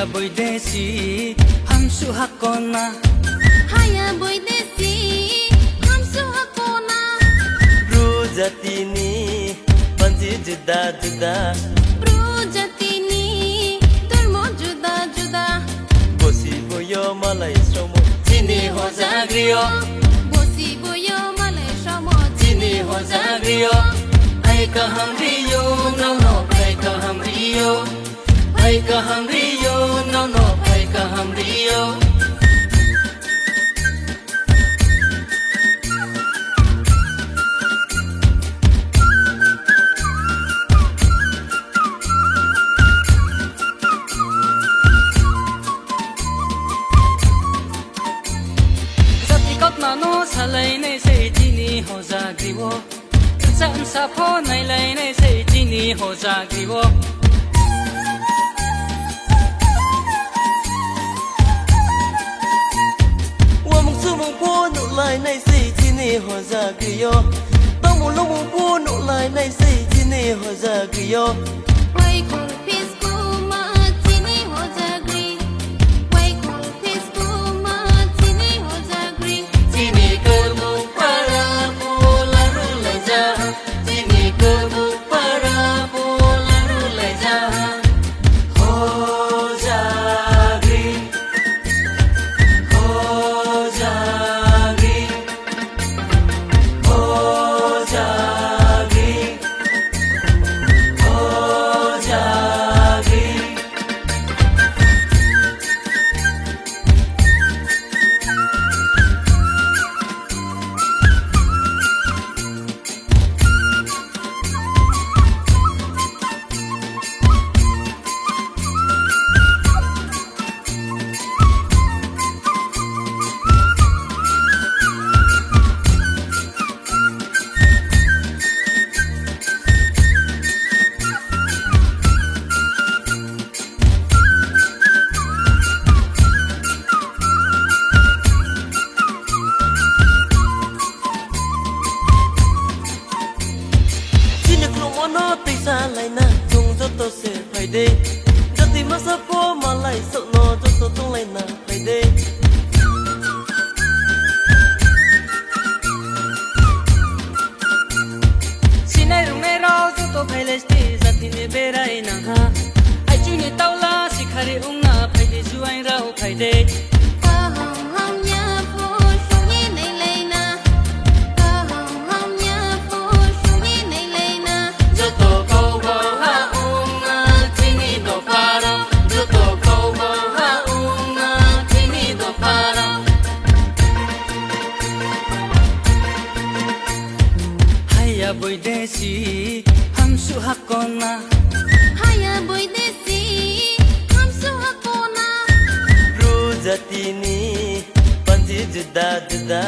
Haya boidesi ham suhakona Haya boidesi ham suhakona Brujatini banji juda juda Brujatini turmo juda juda Bosi boyo malai somo Tini ho zagriyo Bosi boyo malai somo Tini ho zagriyo Ai ka hamriyo no no ai ka hamriyo Ai ka hamriyo no no ai ka hamriyo Nano salai nei sei tini ho zagriwo Sam sapo nei lai nei sei tini ho zagriwo Wa mong su mong po nụ lai nei sei tini ho zagriyo Tao mong lo mong po nụ lai nei sei tini ho zagriyo Wai kol pisku ma tini ho zagri Wai kol pisku ma tini ho zagri Tini kerbu para pula rulai jahat Tini kerbu para pula rulai jahat Ho zagri Ho zagri Ho zagri Ho zagri Nó tây xa lại na chung cho tôi sẽ phải đi cho tìm mà sao có mà lại sợ nó cho tôi tung lại na phải đi Sinai rung nei rau cho tôi phải lấy tí ra thì ne berai na ha ai chui ne tao la si khari ung na phải đi du anh rau phải đi Ka hong hong nha phu shu ni nei lei na Ka hong hong nha phu shu ni nei lei na cho tôi câu bao ha ung na tini do para cho tôi câu bao ha ung na tini do para Haya boidesi ham suhakona Haya boidesi ham suhakona Brujatini banji juda juda